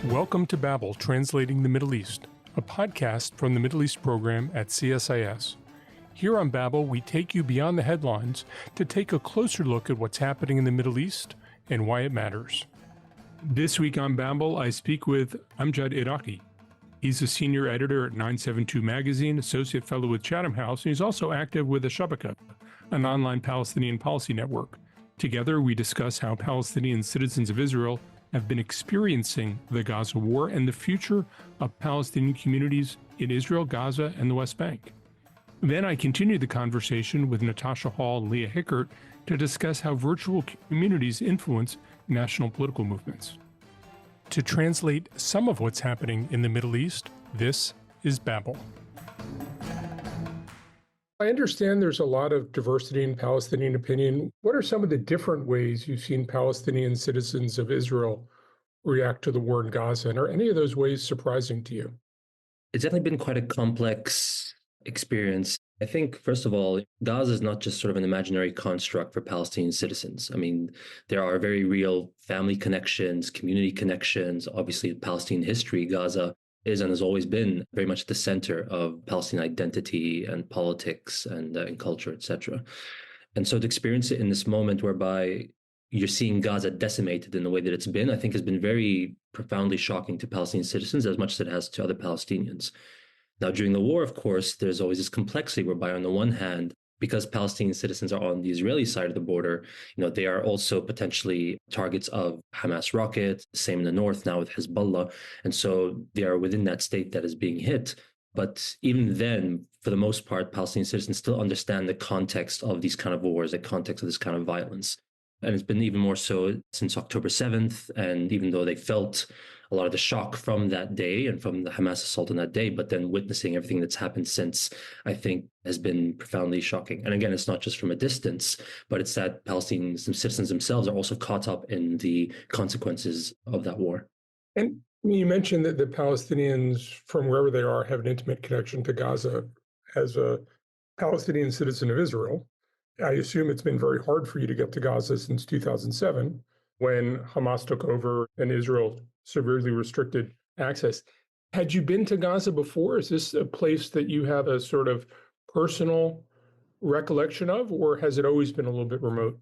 Welcome to Babel, Translating the Middle East, a podcast from the Middle East program at CSIS. Here on Babel, we take you beyond the headlines to take a closer look at what's happening in the Middle East and why it matters. This week on Babel, I speak with Amjad Iraqi. He's a senior editor at 972 Magazine, associate fellow with Chatham House, and he's also active with the Shabaka, an online Palestinian policy network. Together, we discuss how Palestinian citizens of Israel have been experiencing the Gaza war and the future of Palestinian communities in Israel, Gaza, and the West Bank. Then I continue the conversation with Natasha Hall and Leah Hickert to discuss how virtual communities influence national political movements. To translate some of what's happening in the Middle East, this is Babel. I understand there's a lot of diversity in Palestinian opinion. What are some of the different ways you've seen Palestinian citizens of Israel react to the war in Gaza? And are any of those ways surprising to you? It's definitely been quite a complex experience. I think, first of all, Gaza is not just sort of an imaginary construct for Palestinian citizens. I mean, there are very real family connections, community connections. Obviously, in Palestinian history, Gaza is and has always been very much the center of Palestinian identity and politics and culture, etc. And so to experience it in this moment whereby you're seeing Gaza decimated in the way that it's been, I think has been very profoundly shocking to Palestinian citizens as much as it has to other Palestinians. Now, during the war, of course, there's always this complexity whereby on the one hand, because Palestinian citizens are on the Israeli side of the border, they are also potentially targets of Hamas rockets, same in the north now with Hezbollah. And so they are within that state that is being hit. But even then, for the most part, Palestinian citizens still understand the context of these kind of wars, the context of this kind of violence. And it's been even more so since October 7th. And even though they felt a lot of the shock from that day and from the Hamas assault on that day, but then witnessing everything that's happened since, I think has been profoundly shocking. And again, it's not just from a distance, but it's that Palestinian citizens themselves are also caught up in the consequences of that war. And you mentioned that the Palestinians, from wherever they are, have an intimate connection to Gaza. As a Palestinian citizen of Israel, I assume it's been very hard for you to get to Gaza since 2007, when Hamas took over and Israel severely restricted access. Had you been to Gaza before? Is this a place that you have a sort of personal recollection of, or has it always been a little bit remote?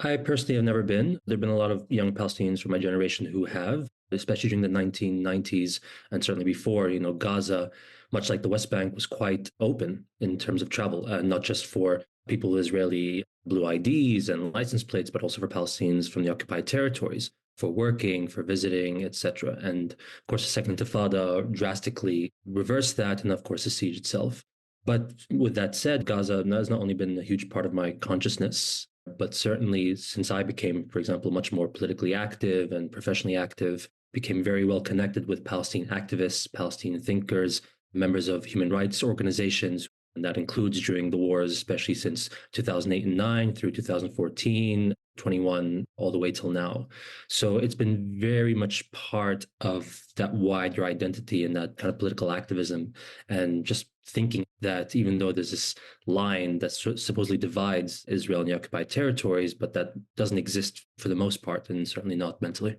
I personally have never been. There have been a lot of young Palestinians from my generation who have, especially during the 1990s and certainly before. Gaza, much like the West Bank, was quite open in terms of travel, not just for people with Israeli blue IDs and license plates, but also for Palestinians from the occupied territories, for working, for visiting, etc. And of course, the Second Intifada drastically reversed that, and of course, the siege itself. But with that said, Gaza has not only been a huge part of my consciousness, but certainly since I became, for example, much more politically active and professionally active, became very well connected with Palestinian activists, Palestinian thinkers, members of human rights organizations. And that includes during the wars, especially since 2008 and 9 through 2014, 21, all the way till now. So it's been very much part of that wider identity and that kind of political activism, and just thinking that even though there's this line that supposedly divides Israel and the occupied territories, but that doesn't exist for the most part, and certainly not mentally.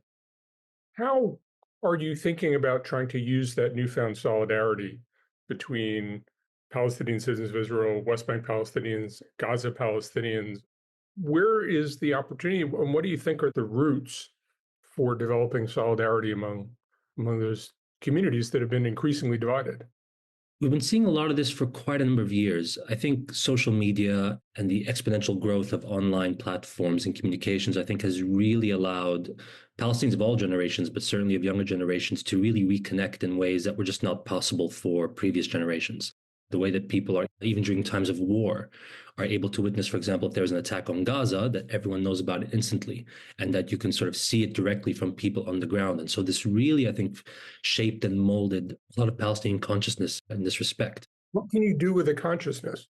How are you thinking about trying to use that newfound solidarity between Palestinian citizens of Israel, West Bank Palestinians, Gaza Palestinians? Where is the opportunity, and what do you think are the roots for developing solidarity among those communities that have been increasingly divided? We've been seeing a lot of this for quite a number of years. I think social media and the exponential growth of online platforms and communications, I think, has really allowed Palestinians of all generations, but certainly of younger generations, to really reconnect in ways that were just not possible for previous generations. The way that people are, even during times of war, are able to witness, for example, if there's an attack on Gaza, that everyone knows about it instantly, and that you can sort of see it directly from people on the ground. And so this really, I think, shaped and molded a lot of Palestinian consciousness in this respect. What can you do with a consciousness?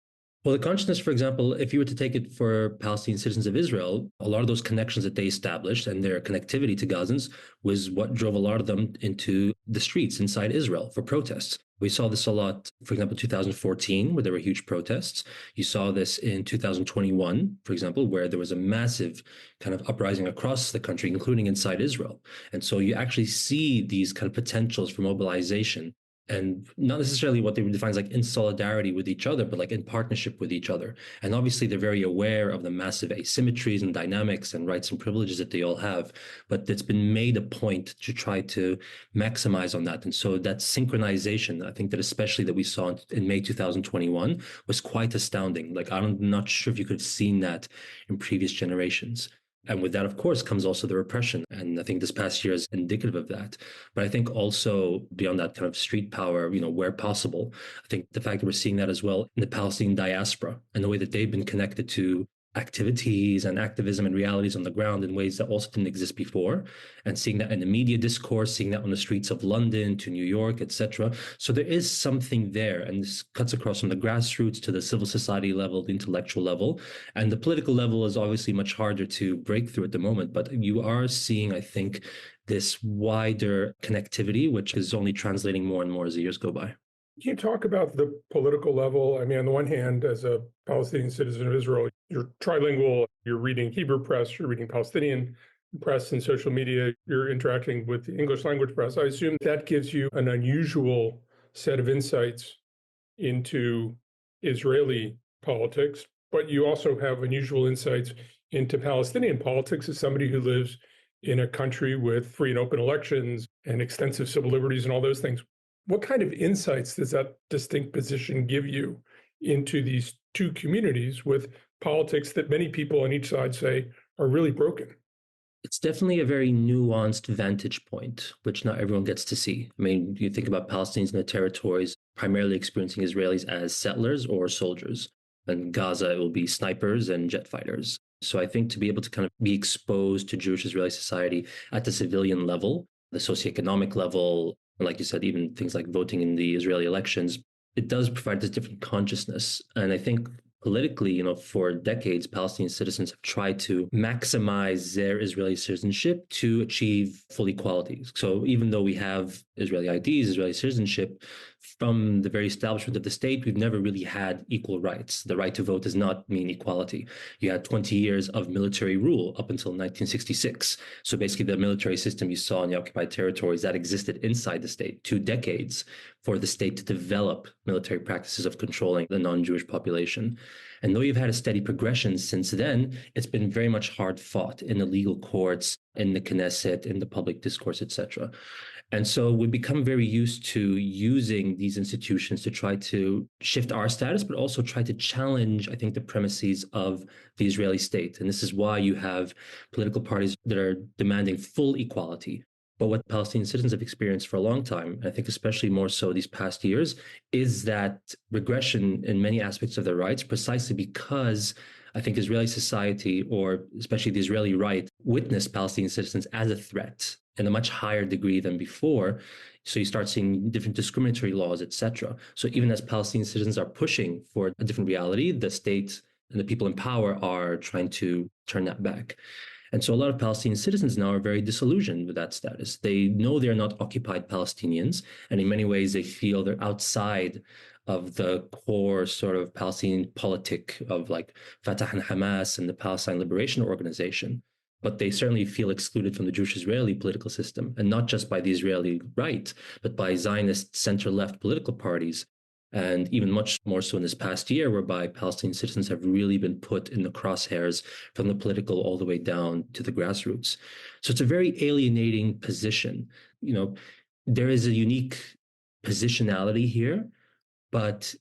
Well, the consciousness, for example, if you were to take it for Palestinian citizens of Israel, a lot of those connections that they established and their connectivity to Gazans was what drove a lot of them into the streets inside Israel for protests. We saw this a lot, for example, 2014, where there were huge protests. You saw this in 2021, for example, where there was a massive kind of uprising across the country, including inside Israel. And so you actually see these kind of potentials for mobilization and not necessarily what they would define as like in solidarity with each other, but like in partnership with each other. And obviously, they're very aware of the massive asymmetries and dynamics and rights and privileges that they all have. But it's been made a point to try to maximize on that. And so that synchronization, I think that especially that we saw in May 2021 was quite astounding. Like, I'm not sure if you could have seen that in previous generations. And with that, of course, comes also the repression. And I think this past year is indicative of that. But I think also beyond that kind of street power, where possible, I think the fact that we're seeing that as well in the Palestinian diaspora and the way that they've been connected to activities and activism and realities on the ground in ways that also didn't exist before, and seeing that in the media discourse, seeing that on the streets of London to New York, etc. So there is something there, and this cuts across from the grassroots to the civil society level, the intellectual level, and the political level is obviously much harder to break through at the moment. But you are seeing, I think, this wider connectivity, which is only translating more and more as the years go by. Can you talk about the political level? I mean, on the one hand, as a Palestinian citizen of Israel, you're trilingual, you're reading Hebrew press, you're reading Palestinian press and social media, you're interacting with the English language press. I assume that gives you an unusual set of insights into Israeli politics, but you also have unusual insights into Palestinian politics as somebody who lives in a country with free and open elections and extensive civil liberties and all those things. What kind of insights does that distinct position give you into these two communities with politics that many people on each side say are really broken? It's definitely a very nuanced vantage point, which not everyone gets to see. I mean, you think about Palestinians in the territories primarily experiencing Israelis as settlers or soldiers. In Gaza, it will be snipers and jet fighters. So I think to be able to kind of be exposed to Jewish Israeli society at the civilian level, the socioeconomic level, like you said, even things like voting in the Israeli elections, it does provide this different consciousness. And I think politically, for decades, Palestinian citizens have tried to maximize their Israeli citizenship to achieve full equality. So even though we have Israeli IDs, Israeli citizenship, from the very establishment of the state, we've never really had equal rights. The right to vote does not mean equality. You had 20 years of military rule up until 1966. So basically the military system you saw in the occupied territories that existed inside the state, 2 decades for the state to develop military practices of controlling the non-Jewish population. And though you've had a steady progression since then, it's been very much hard fought in the legal courts, in the Knesset, in the public discourse, etc. And so we've become very used to using these institutions to try to shift our status, but also try to challenge, I think, the premises of the Israeli state. And this is why you have political parties that are demanding full equality. But what Palestinian citizens have experienced for a long time, I think especially more so these past years, is that regression in many aspects of their rights, precisely because I think Israeli society, or especially the Israeli right, witnessed Palestinian citizens as a threat in a much higher degree than before. So you start seeing different discriminatory laws, etc. So even as Palestinian citizens are pushing for a different reality, the state and the people in power are trying to turn that back. And so a lot of Palestinian citizens now are very disillusioned with that status. They know they're not occupied Palestinians, and in many ways they feel they're outside of the core sort of Palestinian politic of like Fatah and Hamas and the Palestine Liberation Organization. But they certainly feel excluded from the Jewish Israeli political system, and not just by the Israeli right, but by Zionist center-left political parties. And even much more so in this past year, whereby Palestinian citizens have really been put in the crosshairs from the political all the way down to the grassroots. So it's a very alienating position. There is a unique positionality here, but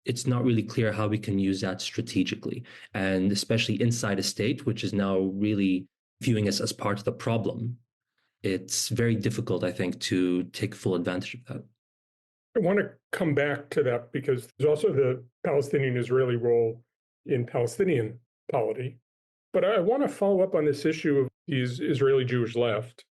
it's not really clear how we can use that strategically. And especially inside a state, which is now really viewing us as part of the problem, it's very difficult, I think, to take full advantage of that. I want to come back to that because there's also the Palestinian-Israeli role in Palestinian polity. But I want to follow up on this issue of these Israeli Jewish left.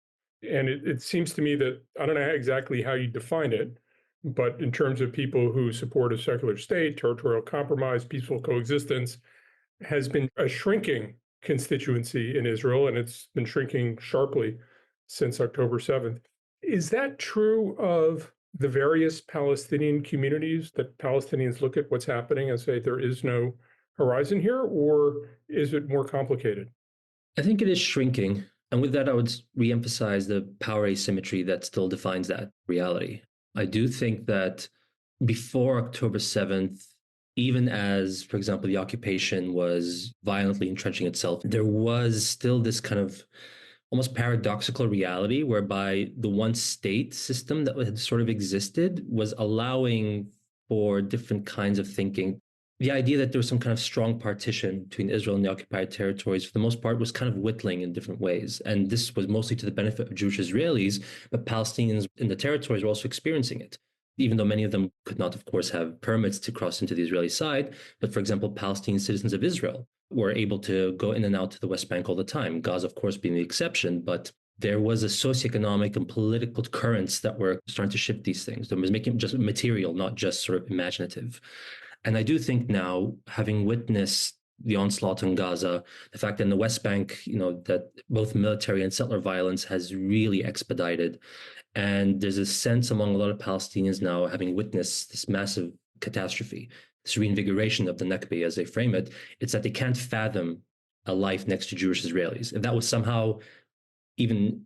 And it seems to me that, I don't know exactly how you define it, But in terms of people who support a secular state, territorial compromise, peaceful coexistence, has been a shrinking constituency in Israel, and it's been shrinking sharply since October 7th. Is that true of the various Palestinian communities, that Palestinians look at what's happening and say there is no horizon here, or is it more complicated? I think it is shrinking. And with that, I would reemphasize the power asymmetry that still defines that reality. I do think that before October 7th, even as, for example, the occupation was violently entrenching itself, there was still this kind of almost paradoxical reality whereby the one state system that had sort of existed was allowing for different kinds of thinking. The idea that there was some kind of strong partition between Israel and the occupied territories, for the most part, was kind of whittling in different ways. And this was mostly to the benefit of Jewish Israelis, but Palestinians in the territories were also experiencing it, even though many of them could not, of course, have permits to cross into the Israeli side. But for example, Palestinian citizens of Israel were able to go in and out to the West Bank all the time, Gaza, of course, being the exception. But there was a socioeconomic and political currents that were starting to shift these things. That was making it just material, not just sort of imaginative. And I do think now, having witnessed the onslaught on Gaza, the fact that in the West Bank, that both military and settler violence has really expedited. And there's a sense among a lot of Palestinians now, having witnessed this massive catastrophe, this reinvigoration of the Nakba, as they frame it, it's that they can't fathom a life next to Jewish Israelis. If that was somehow even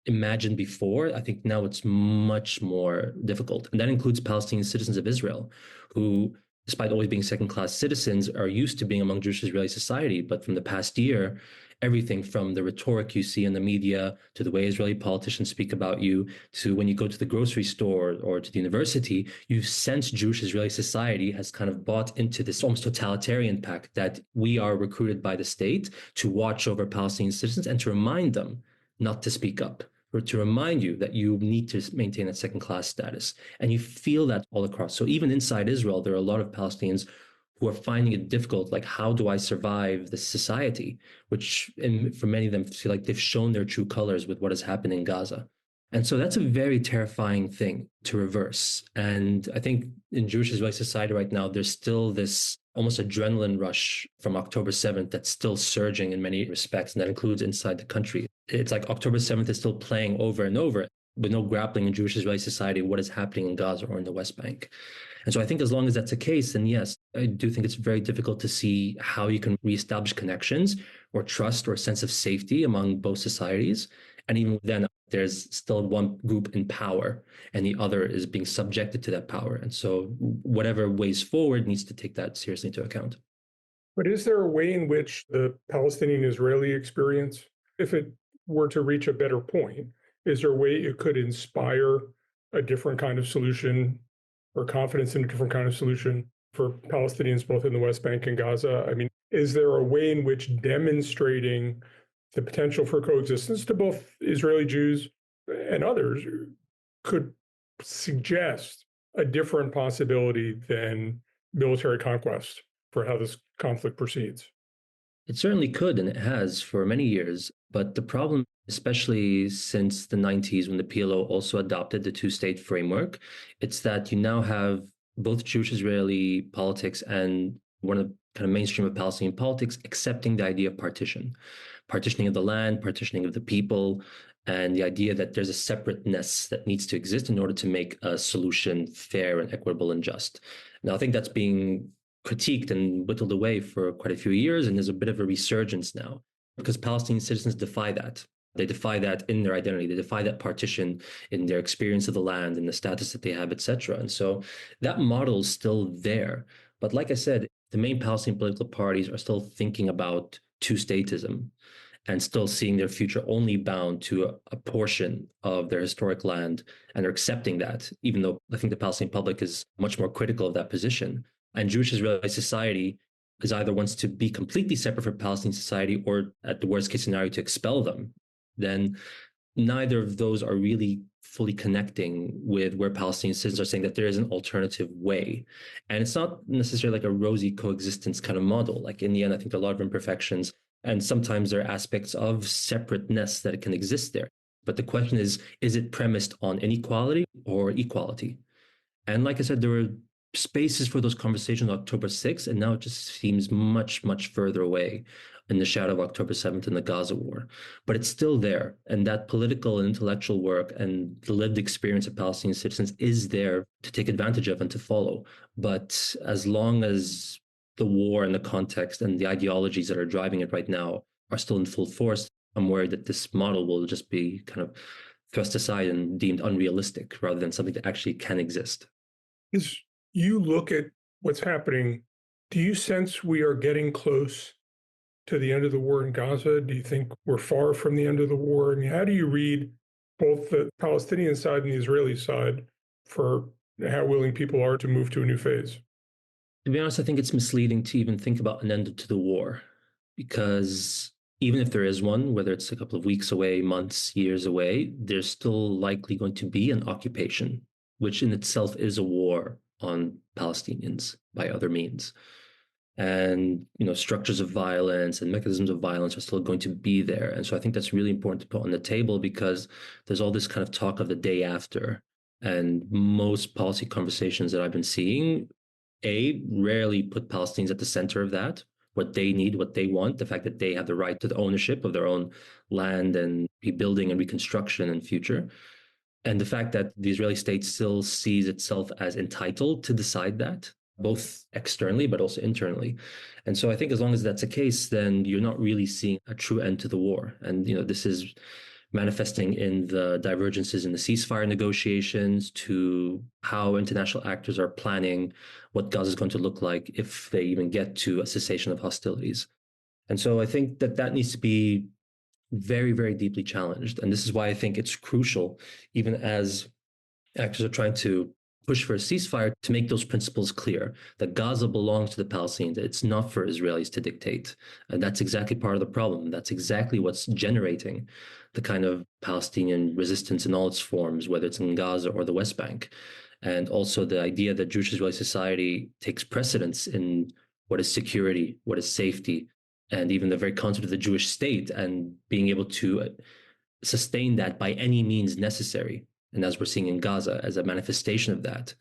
imagined before, I think now it's much more difficult. And that includes Palestinian citizens of Israel, who, despite always being second-class citizens, are used to being among Jewish Israeli society. But from the past year, everything from the rhetoric you see in the media to the way Israeli politicians speak about you to when you go to the grocery store or to the university, you sense Jewish Israeli society has kind of bought into this almost totalitarian pact that we are recruited by the state to watch over Palestinian citizens and to remind them not to speak up, or to remind you that you need to maintain that second-class status. And you feel that all across. So even inside Israel, there are a lot of Palestinians who are finding it difficult, like, how do I survive this society? Which, for many of them, feel like they've shown their true colors with what has happened in Gaza. And so that's a very terrifying thing to reverse. And I think in Jewish Israeli society right now, there's still this almost adrenaline rush from October 7th that's still surging in many respects, and that includes inside the country. It's like October 7th is still playing over and over, with no grappling in Jewish Israeli society what is happening in Gaza or in the West Bank. And so I think as long as that's the case, then yes, I do think it's very difficult to see how you can reestablish connections or trust or a sense of safety among both societies. And even then, there's still one group in power and the other is being subjected to that power. And so whatever ways forward needs to take that seriously into account. But is there a way in which the Palestinian-Israeli experience, if it were to reach a better point, is there a way it could inspire a different kind of solution or confidence in a different kind of solution for Palestinians both in the West Bank and Gaza? I mean, is there a way in which demonstrating the potential for coexistence to both Israeli Jews and others could suggest a different possibility than military conquest for how this conflict proceeds? It certainly could, and it has for many years. But the problem, especially since the 90s when the PLO also adopted the two-state framework, it's that you now have both Jewish Israeli politics and one of the kind of mainstream of Palestinian politics accepting the idea of partitioning of the land, partitioning of the people, and the idea that there's a separateness that needs to exist in order to make a solution fair and equitable and just. Now, I think that's being critiqued and whittled away for quite a few years, and there's a bit of a resurgence now because Palestinian citizens defy that. They defy that in their identity. They defy that partition in their experience of the land and the status that they have, etc. And so that model is still there. But like I said, the main Palestinian political parties are still thinking about two-statism and still seeing their future only bound to a portion of their historic land, and they're accepting that, even though I think the Palestinian public is much more critical of that position. And Jewish Israeli society is either wants to be completely separate from Palestinian society or, at the worst case scenario, to expel them. Then neither of those are really fully connecting with where Palestinian citizens are saying that there is an alternative way. And it's not necessarily like a rosy coexistence kind of model. Like in the end, I think there are a lot of imperfections, and sometimes there are aspects of separateness that can exist there. But the question is it premised on inequality or equality? And like I said, there were spaces for those conversations on October 6th, and now it just seems much, much further away in the shadow of October 7th and the Gaza war. But it's still there. And that political and intellectual work and the lived experience of Palestinian citizens is there to take advantage of and to follow. But as long as the war and the context and the ideologies that are driving it right now are still in full force, I'm worried that this model will just be kind of thrust aside and deemed unrealistic rather than something that actually can exist. As you look at what's happening, do you sense we are getting close to the end of the war in Gaza? Do you think we're far from the end of the war? I mean, how do you read both the Palestinian side and the Israeli side for how willing people are to move to a new phase? To be honest, I think it's misleading to even think about an end to the war, because even if there is one, whether it's a couple of weeks away, months, years away, there's still likely going to be an occupation, which in itself is a war on Palestinians by other means. And structures of violence and mechanisms of violence are still going to be there. And so I think that's really important to put on the table, because there's all this kind of talk of the day after. And most policy conversations that I've been seeing, rarely put Palestinians at the center of that, what they need, what they want, the fact that they have the right to the ownership of their own land and rebuilding and reconstruction and future. And the fact that the Israeli state still sees itself as entitled to decide that, both externally, but also internally. And so I think as long as that's the case, then you're not really seeing a true end to the war. And, this is manifesting in the divergences in the ceasefire negotiations, to how international actors are planning what Gaza is going to look like if they even get to a cessation of hostilities. And so I think that needs to be very, very deeply challenged. And this is why I think it's crucial, even as actors are trying to push for a ceasefire, to make those principles clear, that Gaza belongs to the Palestinians, that it's not for Israelis to dictate. And that's exactly part of the problem. That's exactly what's generating the kind of Palestinian resistance in all its forms, whether it's in Gaza or the West Bank. And also the idea that Jewish Israeli society takes precedence in what is security, what is safety, and even the very concept of the Jewish state, and being able to sustain that by any means necessary. And as we're seeing in Gaza, as a manifestation of that,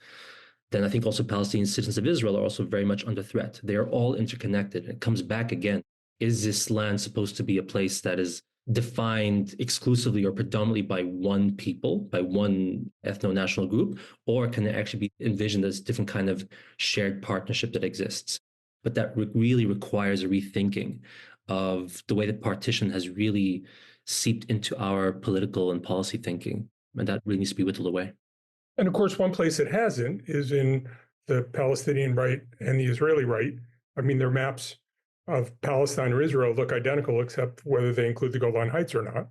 then I think also Palestinian citizens of Israel are also very much under threat. They are all interconnected. It comes back again. Is this land supposed to be a place that is defined exclusively or predominantly by one people, by one ethno-national group, or can it actually be envisioned as a different kind of shared partnership that exists? But that really requires a rethinking of the way that partition has really seeped into our political and policy thinking. And that really needs to be whittled away. And of course, one place it hasn't is in the Palestinian right and the Israeli right. I mean, their maps of Palestine or Israel look identical, except whether they include the Golan Heights or not.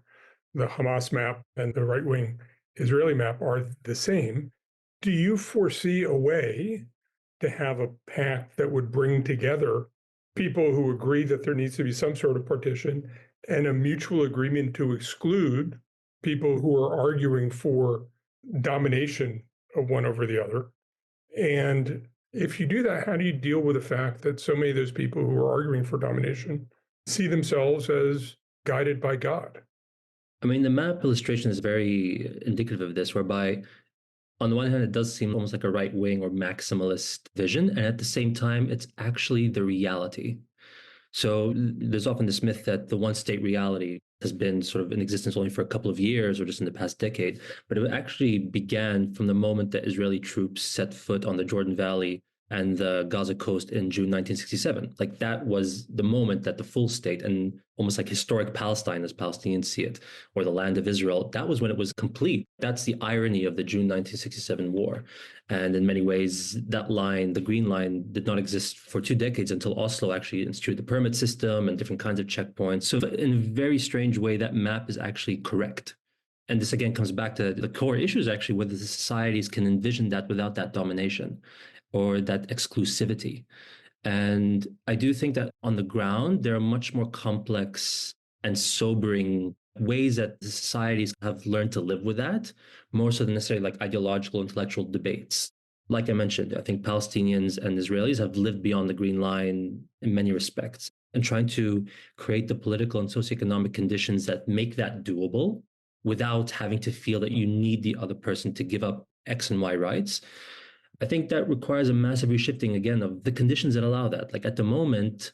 The Hamas map and the right-wing Israeli map are the same. Do you foresee a way to have a pact that would bring together people who agree that there needs to be some sort of partition and a mutual agreement to exclude people who are arguing for domination of one over the other? And if you do that, how do you deal with the fact that so many of those people who are arguing for domination see themselves as guided by God? I mean, the map illustration is very indicative of this, whereby on the one hand, it does seem almost like a right-wing or maximalist vision, and at the same time, it's actually the reality. So there's often this myth that the one-state reality has been sort of in existence only for a couple of years or just in the past decade, but it actually began from the moment that Israeli troops set foot on the Jordan Valley and the Gaza coast in June 1967. Like, that was the moment that the full state, and almost like historic Palestine as Palestinians see it, or the land of Israel, that was when it was complete. That's the irony of the June 1967 war. And in many ways, that line, the green line, did not exist for 2 decades until Oslo actually instituted the permit system and different kinds of checkpoints. So in a very strange way, that map is actually correct. And this again comes back to the core issues, actually, whether the societies can envision that without that domination or that exclusivity. And I do think that on the ground, there are much more complex and sobering ways that the societies have learned to live with that, more so than necessarily like ideological, intellectual debates. Like I mentioned, I think Palestinians and Israelis have lived beyond the green line in many respects, and trying to create the political and socioeconomic conditions that make that doable without having to feel that you need the other person to give up X and Y rights. I think that requires a massive reshifting again of the conditions that allow that. Like at the moment,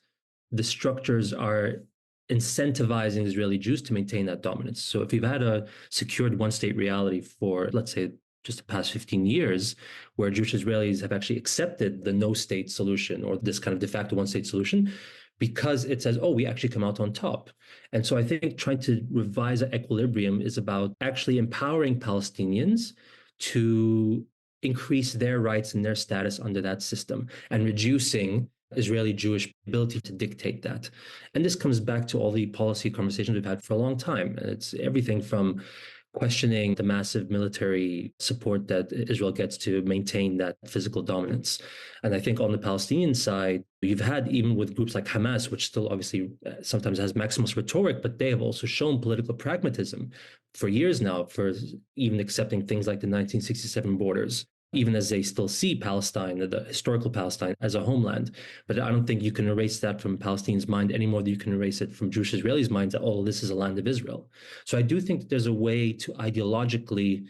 the structures are incentivizing Israeli Jews to maintain that dominance. So if you've had a secured one state reality for, let's say, just the past 15 years, where Jewish Israelis have actually accepted the no state solution or this kind of de facto one state solution, because it says, oh, we actually come out on top. And so I think trying to revise that equilibrium is about actually empowering Palestinians to increase their rights and their status under that system and reducing Israeli Jewish ability to dictate that. And this comes back to all the policy conversations we've had for a long time. It's everything from questioning the massive military support that Israel gets to maintain that physical dominance. And I think on the Palestinian side, you've had, even with groups like Hamas, which still obviously sometimes has maximalist rhetoric, but they have also shown political pragmatism for years now, for even accepting things like the 1967 borders, even as they still see Palestine, the historical Palestine, as a homeland. But I don't think you can erase that from Palestinians' mind any more than you can erase it from Jewish Israelis' minds that, oh, this is a land of Israel. So I do think that there's a way to ideologically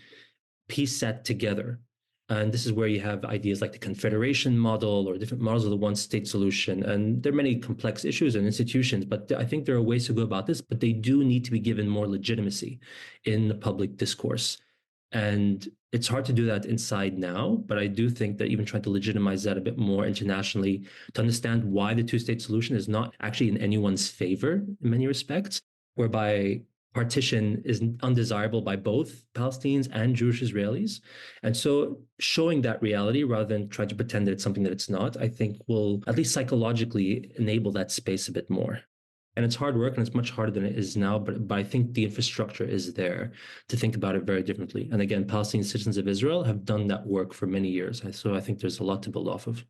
piece that together. And this is where you have ideas like the confederation model or different models of the one state solution. And there are many complex issues and institutions, but I think there are ways to go about this, but they do need to be given more legitimacy in the public discourse. And it's hard to do that inside now, but I do think that even trying to legitimize that a bit more internationally to understand why the two-state solution is not actually in anyone's favor in many respects, whereby partition is undesirable by both Palestinians and Jewish Israelis. And so showing that reality rather than trying to pretend that it's something that it's not, I think will at least psychologically enable that space a bit more. And it's hard work and it's much harder than it is now, but I think the infrastructure is there to think about it very differently. And again, Palestinian citizens of Israel have done that work for many years. So I think there's a lot to build off of.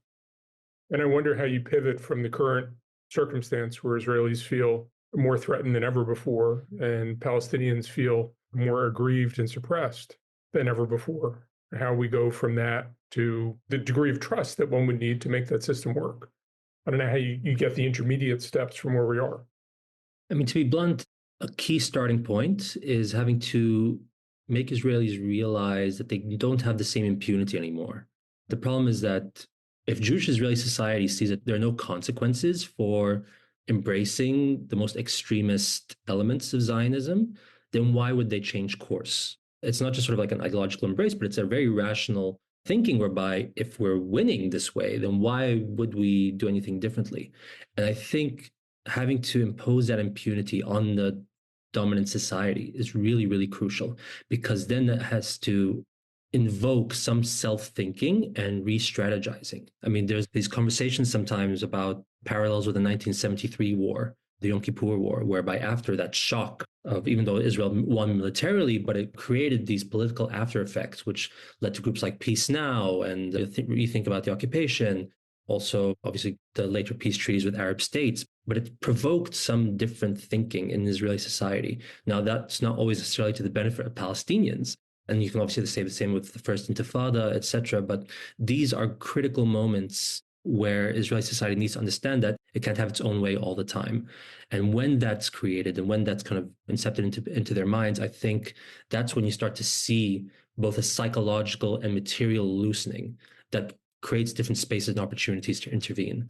And I wonder how you pivot from the current circumstance where Israelis feel more threatened than ever before and Palestinians feel more aggrieved and suppressed than ever before. How we go from that to the degree of trust that one would need to make that system work. I don't know how you get the intermediate steps from where we are. I mean, to be blunt, a key starting point is having to make Israelis realize that they don't have the same impunity anymore. The problem is that if Jewish Israeli society sees that there are no consequences for embracing the most extremist elements of Zionism, then why would they change course? It's not just sort of like an ideological embrace, but it's a very rational thinking whereby if we're winning this way, then why would we do anything differently? And I think having to impose that impunity on the dominant society is really, really crucial, because then that has to invoke some self-thinking and re-strategizing. I mean, there's these conversations sometimes about parallels with the 1973 war, the Yom Kippur War, whereby after that shock of, even though Israel won militarily, but it created these political after effects, which led to groups like Peace Now, and you think about the occupation, also obviously the later peace treaties with Arab states, but it provoked some different thinking in Israeli society. Now, that's not always necessarily to the benefit of Palestinians. And you can obviously say the same with the First Intifada, etc. But these are critical moments where Israeli society needs to understand that it can't have its own way all the time. And when that's created and when that's kind of incepted into their minds, I think that's when you start to see both a psychological and material loosening that creates different spaces and opportunities to intervene.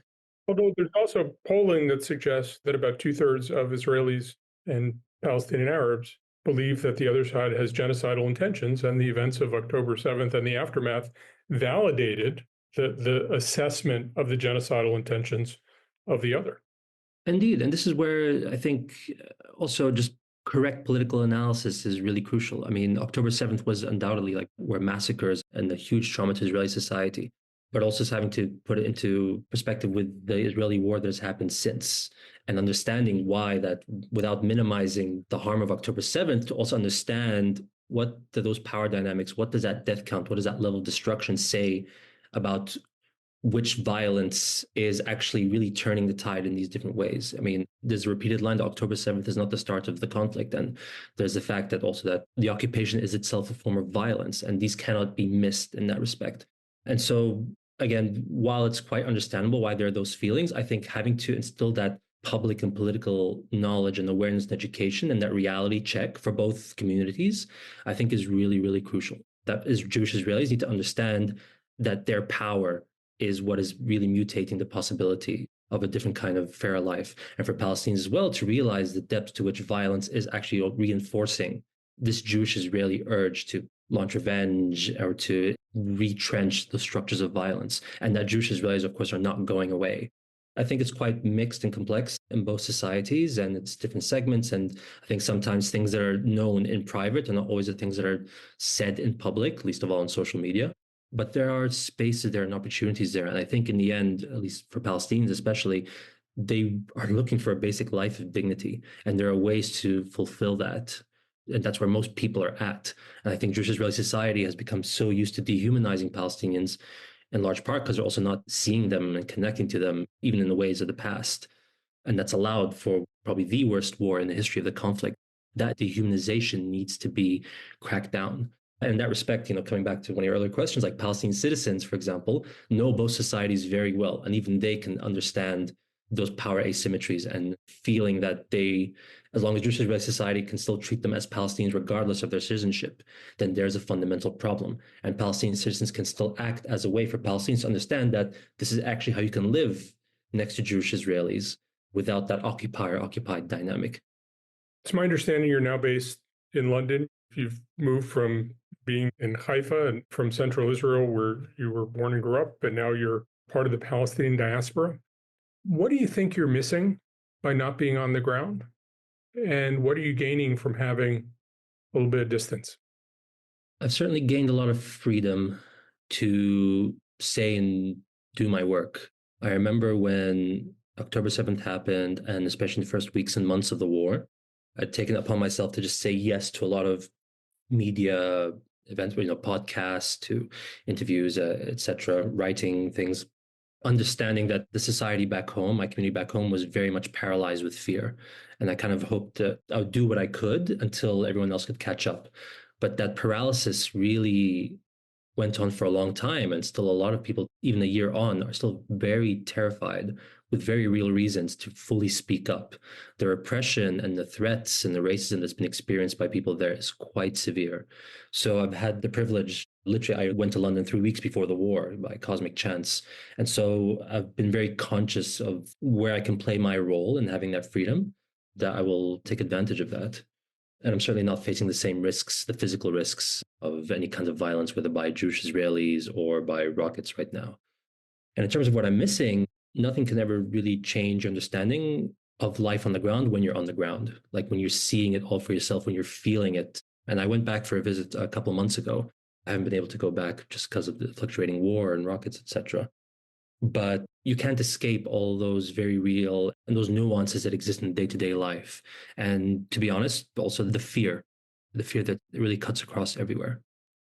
Although there's also polling that suggests that about 2/3 of Israelis and Palestinian Arabs believe that the other side has genocidal intentions, and the events of October 7th and the aftermath validated the assessment of the genocidal intentions of the other. Indeed. And this is where I think also just correct political analysis is really crucial. I mean, October 7th was undoubtedly like were massacres and a huge trauma to Israeli society, but also having to put it into perspective with the Israeli war that has happened since, and understanding why that, without minimizing the harm of October 7th, to also understand what do those power dynamics, what does that death count, what does that level of destruction say about which violence is actually really turning the tide in these different ways. I mean, there's a repeated line that October 7th is not the start of the conflict. And there's the fact that also that the occupation is itself a form of violence, and these cannot be missed in that respect. And so, again, while it's quite understandable why there are those feelings, I think having to instill that public and political knowledge and awareness and education and that reality check for both communities, I think is really, really crucial. That is, Jewish Israelis need to understand that their power is what is really mutating the possibility of a different kind of fair life. And for Palestinians as well to realize the depth to which violence is actually reinforcing this Jewish Israeli urge to launch revenge or to retrench the structures of violence. And that Jewish Israelis, of course, are not going away. I think it's quite mixed and complex in both societies, and it's different segments. And I think sometimes things that are known in private are not always the things that are said in public, least of all on social media. But there are spaces there and opportunities there. And I think in the end, at least for Palestinians especially, they are looking for a basic life of dignity. And there are ways to fulfill that. And that's where most people are at. And I think Jewish Israeli society has become so used to dehumanizing Palestinians in large part because they're also not seeing them and connecting to them, even in the ways of the past. And that's allowed for probably the worst war in the history of the conflict. That dehumanization needs to be cracked down. And in that respect, coming back to one of your earlier questions, like Palestinian citizens, for example, know both societies very well. And even they can understand those power asymmetries and feeling that they, as long as Jewish Israeli society can still treat them as Palestinians regardless of their citizenship, then there's a fundamental problem. And Palestinian citizens can still act as a way for Palestinians to understand that this is actually how you can live next to Jewish Israelis without that occupier-occupied dynamic. It's my understanding you're now based in London. You've moved from being in Haifa and from central Israel, where you were born and grew up, but now you're part of the Palestinian diaspora. What do you think you're missing by not being on the ground? And what are you gaining from having a little bit of distance? I've certainly gained a lot of freedom to say and do my work. I remember when October 7th happened, and especially in the first weeks and months of the war, I'd taken it upon myself to just say yes to a lot of media events, podcasts, to interviews, etc., writing things, understanding that the society back home, my community back home, was very much paralyzed with fear. And I kind of hoped that I would do what I could until everyone else could catch up. But that paralysis really went on for a long time. And still a lot of people, even a year on, are still very terrified with very real reasons to fully speak up. The repression and the threats and the racism that's been experienced by people there is quite severe. So I've had the privilege, literally, I went to London 3 weeks before the war by cosmic chance. And so I've been very conscious of where I can play my role in having that freedom, that I will take advantage of that. And I'm certainly not facing the same risks, the physical risks of any kind of violence, whether by Jewish Israelis or by rockets right now. And in terms of what I'm missing, nothing can ever really change your understanding of life on the ground when you're on the ground, like when you're seeing it all for yourself, when you're feeling it. And I went back for a visit a couple of months ago. I haven't been able to go back just because of the fluctuating war and rockets, etc. But you can't escape all those very real and those nuances that exist in day-to-day life. And to be honest, also the fear that really cuts across everywhere.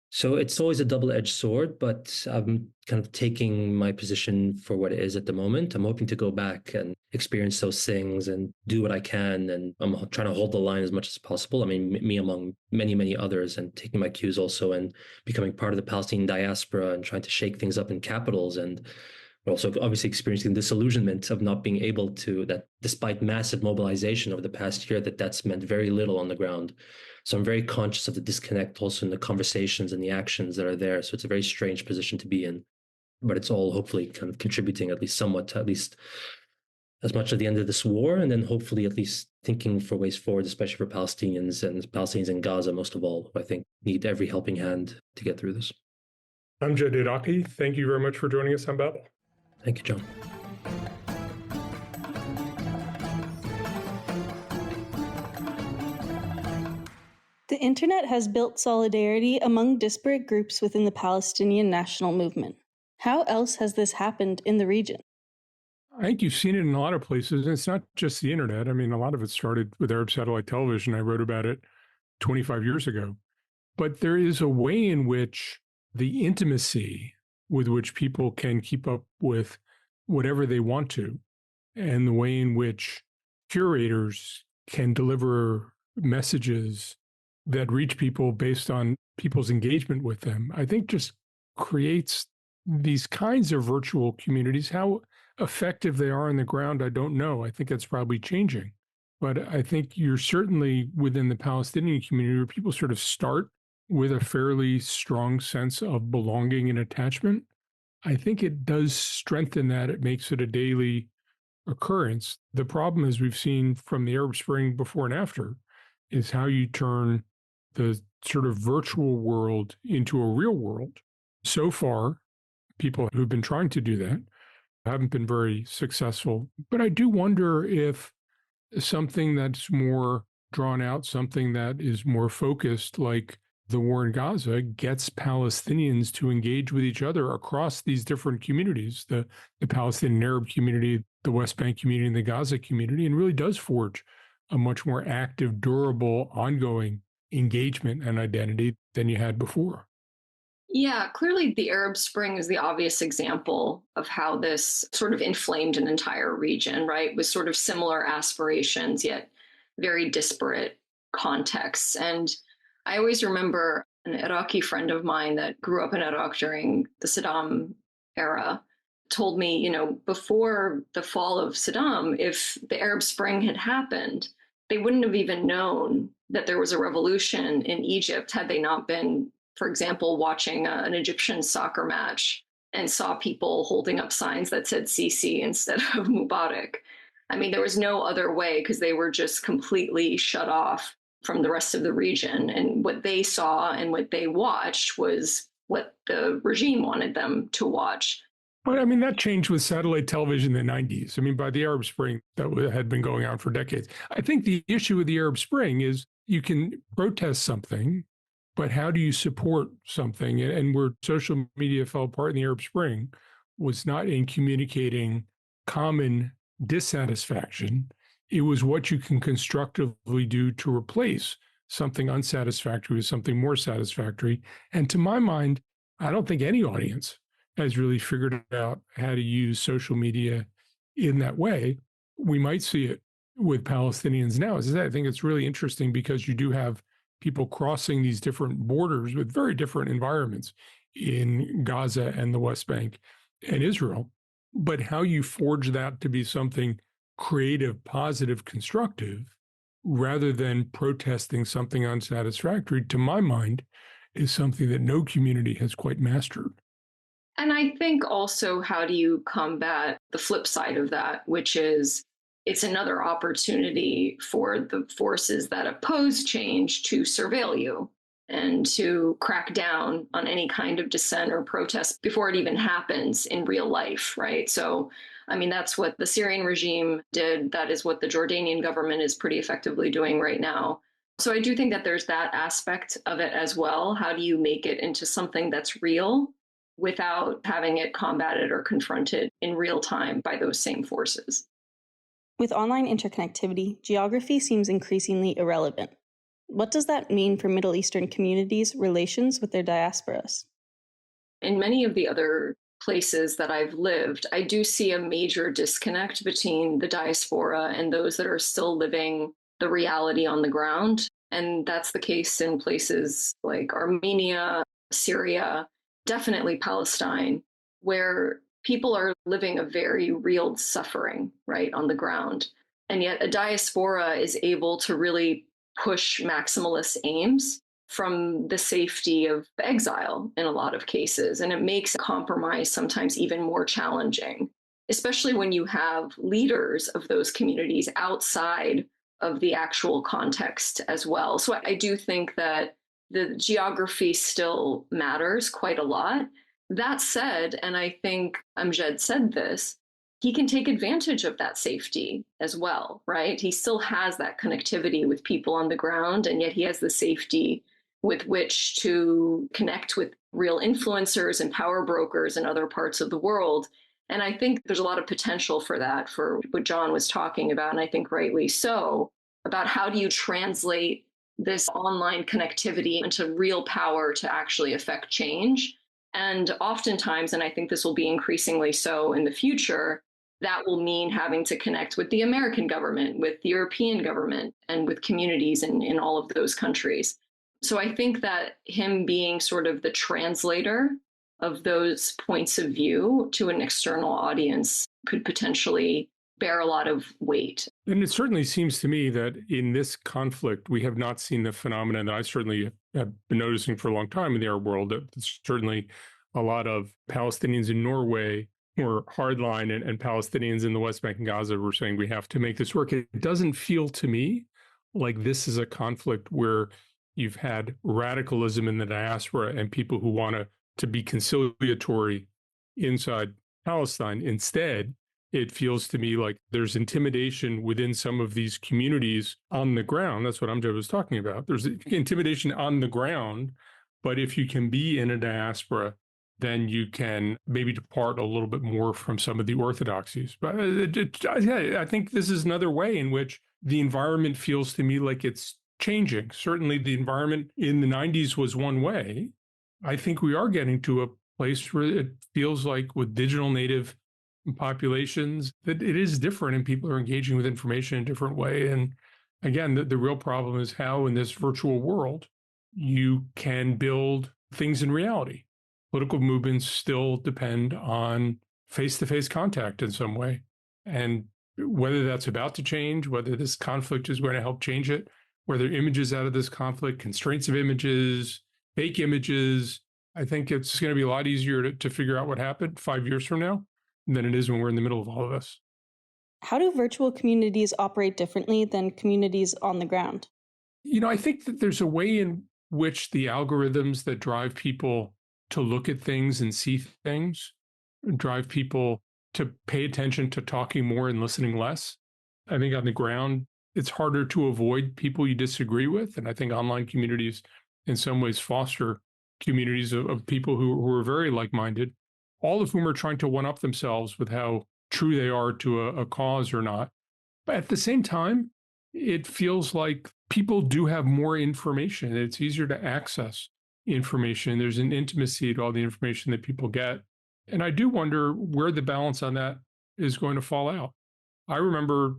So it's always a double-edged sword, but I'm kind of taking my position for what it is at the moment. I'm hoping to go back and experience those things and do what I can. And I'm trying to hold the line as much as possible. I mean, me among many, many others, and taking my cues also and becoming part of the Palestinian diaspora and trying to shake things up in capitals. And also obviously experiencing disillusionment of not being able to, that despite massive mobilization over the past year, that's meant very little on the ground. So I'm very conscious of the disconnect also in the conversations and the actions that are there. So it's a very strange position to be in, but it's all hopefully kind of contributing at least somewhat to at least as much of the end of this war, and then hopefully at least thinking for ways forward, especially for Palestinians in Gaza, most of all, who I think need every helping hand to get through this. Amjad, Iraqi, thank you very much for joining us on Babel. Thank you, John. The internet has built solidarity among disparate groups within the Palestinian national movement. How else has this happened in the region? I think you've seen it in a lot of places. And it's not just the internet. I mean, a lot of it started with Arab satellite television. I wrote about it 25 years ago. But there is a way in which the intimacy with which people can keep up with whatever they want to, and the way in which curators can deliver messages that reach people based on people's engagement with them, I think just creates these kinds of virtual communities. How effective they are on the ground, I don't know. I think that's probably changing. But I think you're certainly within the Palestinian community where people sort of start with a fairly strong sense of belonging and attachment. I think it does strengthen that. It makes it a daily occurrence. The problem, as we've seen from the Arab Spring before and after, is how you turn the sort of virtual world into a real world. So far, people who've been trying to do that haven't been very successful. But I do wonder if something that's more drawn out, something that is more focused, like the war in Gaza, gets Palestinians to engage with each other across these different communities, the Palestinian Arab community, the West Bank community, and the Gaza community, and really does forge a much more active, durable, ongoing engagement and identity than you had before. Yeah, clearly the Arab Spring is the obvious example of how this sort of inflamed an entire region, right? With sort of similar aspirations, yet very disparate contexts. And I always remember an Iraqi friend of mine that grew up in Iraq during the Saddam era told me, before the fall of Saddam, if the Arab Spring had happened, they wouldn't have even known that there was a revolution in Egypt had they not been, for example, watching an Egyptian soccer match and saw people holding up signs that said Sisi instead of Mubarak. I mean, there was no other way because they were just completely shut off from the rest of the region. And what they saw and what they watched was what the regime wanted them to watch. But I mean, that changed with satellite television in the 90s. I mean, by the Arab Spring, that had been going on for decades. I think the issue with the Arab Spring is you can protest something, but how do you support something? And where social media fell apart in the Arab Spring was not in communicating common dissatisfaction. It was what you can constructively do to replace something unsatisfactory with something more satisfactory. And to my mind, I don't think any audience has really figured out how to use social media in that way. We might see it with Palestinians now. As I said, I think it's really interesting because you do have people crossing these different borders with very different environments in Gaza and the West Bank and Israel. But how you forge that to be something creative, positive, constructive, rather than protesting something unsatisfactory, to my mind, is something that no community has quite mastered. And I think also, how do you combat the flip side of that, which is it's another opportunity for the forces that oppose change to surveil you and to crack down on any kind of dissent or protest before it even happens in real life, right? So, I mean, that's what the Syrian regime did. That is what the Jordanian government is pretty effectively doing right now. So I do think that there's that aspect of it as well. How do you make it into something that's real without having it combated or confronted in real time by those same forces? With online interconnectivity, geography seems increasingly irrelevant. What does that mean for Middle Eastern communities' relations with their diasporas? In many of the other places that I've lived, I do see a major disconnect between the diaspora and those that are still living the reality on the ground. And that's the case in places like Armenia, Syria, definitely Palestine, where people are living a very real suffering, right, on the ground. And yet a diaspora is able to really push maximalist aims from the safety of exile in a lot of cases. And it makes compromise sometimes even more challenging, especially when you have leaders of those communities outside of the actual context as well. So I do think that the geography still matters quite a lot. That said, and I think Amjad said this, he can take advantage of that safety as well, right? He still has that connectivity with people on the ground, and yet he has the safety with which to connect with real influencers and power brokers in other parts of the world. And I think there's a lot of potential for that, for what John was talking about, and I think rightly so, about how do you translate this online connectivity into real power to actually affect change. And oftentimes, and I think this will be increasingly so in the future, that will mean having to connect with the American government, with the European government, and with communities in all of those countries. So I think that him being sort of the translator of those points of view to an external audience could potentially bear a lot of weight. And it certainly seems to me that in this conflict, we have not seen the phenomenon that I certainly have been noticing for a long time in the Arab world, that certainly a lot of Palestinians in Norway were hardline, and Palestinians in the West Bank and Gaza were saying we have to make this work. It doesn't feel to me like this is a conflict where you've had radicalism in the diaspora and people who want to be conciliatory inside Palestine. Instead, it feels to me like there's intimidation within some of these communities on the ground. That's what Amjad was talking about. There's intimidation on the ground, but if you can be in a diaspora, then you can maybe depart a little bit more from some of the orthodoxies. But I think this is another way in which the environment feels to me like it's changing. Certainly the environment in the 90s was one way. I think we are getting to a place where it feels like with digital native populations that it is different and people are engaging with information in a different way. And again, the real problem is how in this virtual world you can build things in reality. Political movements still depend on face-to-face contact in some way. And whether that's about to change, whether this conflict is going to help change it, whether images out of this conflict, constraints of images, fake images, I think it's going to be a lot easier to figure out what happened 5 years from now than it is when we're in the middle of all of this. How do virtual communities operate differently than communities on the ground? I think that there's a way in which the algorithms that drive people to look at things and see things, drive people to pay attention to talking more and listening less. I think on the ground, it's harder to avoid people you disagree with. And I think online communities in some ways foster communities of people who are very like-minded, all of whom are trying to one-up themselves with how true they are to a cause or not. But at the same time, it feels like people do have more information. It's easier to access information. There's an intimacy to all the information that people get. And I do wonder where the balance on that is going to fall out. I remember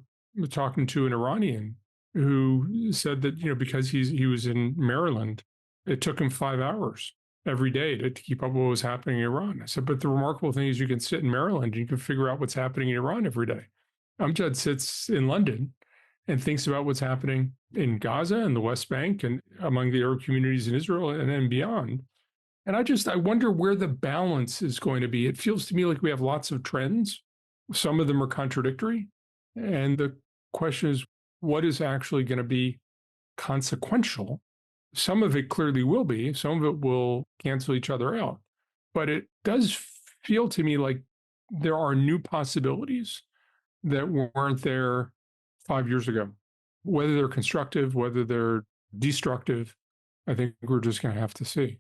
talking to an Iranian who said that, because he was in Maryland, it took him 5 hours every day to keep up with what was happening in Iran. I said, but the remarkable thing is you can sit in Maryland and you can figure out what's happening in Iran every day. Amjad sits in London and thinks about what's happening in Gaza and the West Bank and among the Arab communities in Israel and then beyond. And I wonder where the balance is going to be. It feels to me like we have lots of trends. Some of them are contradictory. And the question is, what is actually going to be consequential? Some of it clearly will be. Some of it will cancel each other out. But it does feel to me like there are new possibilities that weren't there 5 years ago. Whether they're constructive, whether they're destructive, I think we're just going to have to see.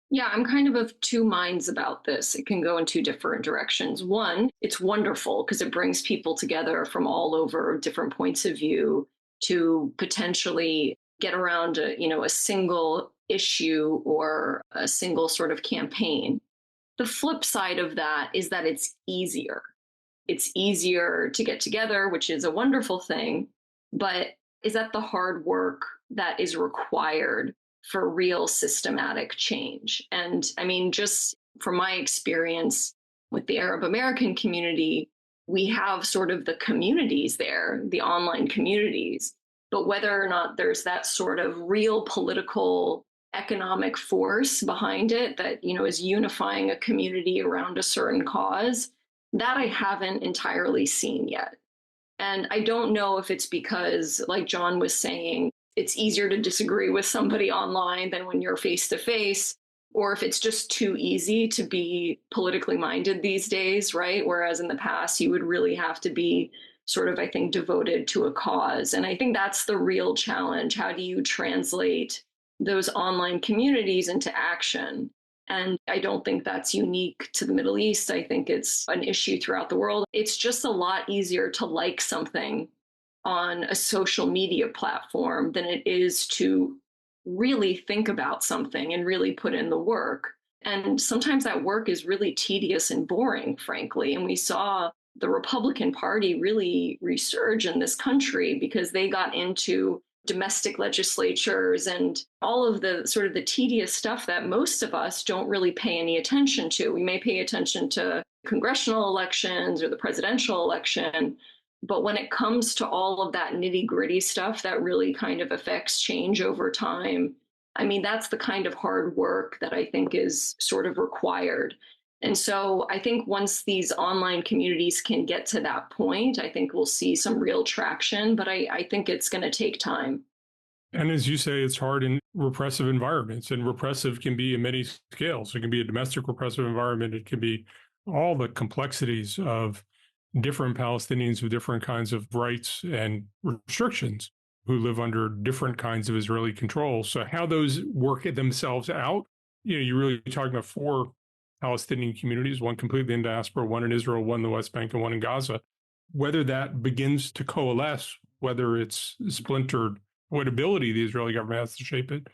Yeah, I'm kind of two minds about this. It can go in two different directions. One, it's wonderful because it brings people together from all over different points of view to potentially get around a single issue or a single sort of campaign. The flip side of that is that it's easier. It's easier to get together, which is a wonderful thing, but is that the hard work that is required for real systematic change? And I mean, just from my experience with the Arab American community, we have sort of the communities there, the online communities, but whether or not there's that sort of real political economic force behind it that, is unifying a community around a certain cause, that I haven't entirely seen yet. And I don't know if it's because, like John was saying, it's easier to disagree with somebody online than when you're face to face, or if it's just too easy to be politically minded these days, right? Whereas in the past, you would really have to be sort of, I think, devoted to a cause. And I think that's the real challenge. How do you translate those online communities into action? And I don't think that's unique to the Middle East. I think it's an issue throughout the world. It's just a lot easier to like something on a social media platform than it is to really think about something and really put in the work. And sometimes that work is really tedious and boring, frankly. And we saw the Republican Party really resurge in this country because they got into domestic legislatures and all of the sort of the tedious stuff that most of us don't really pay any attention to. We may pay attention to congressional elections or the presidential election, but when it comes to all of that nitty-gritty stuff that really kind of affects change over time, I mean, that's the kind of hard work that I think is sort of required. And so I think once these online communities can get to that point, I think we'll see some real traction, but I think it's going to take time. And as you say, it's hard in repressive environments, and repressive can be in many scales. It can be a domestic repressive environment. It can be all the complexities of different Palestinians with different kinds of rights and restrictions who live under different kinds of Israeli control. So how those work themselves out, you're really talking about 4 Palestinian communities, one completely in diaspora, one in Israel, one in the West Bank, and one in Gaza. Whether that begins to coalesce, whether it's splintered, what ability the Israeli government has to shape it,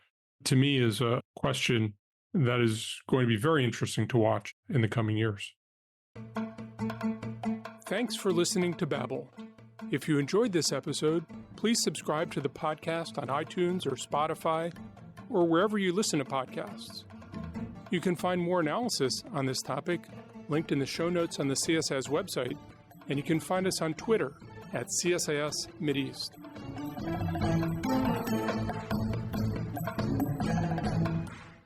to me is a question that is going to be very interesting to watch in the coming years. Thanks for listening to Babel. If you enjoyed this episode, please subscribe to the podcast on iTunes or Spotify or wherever you listen to podcasts. You can find more analysis on this topic linked in the show notes on the CSIS website, and you can find us on Twitter at CSIS Mideast.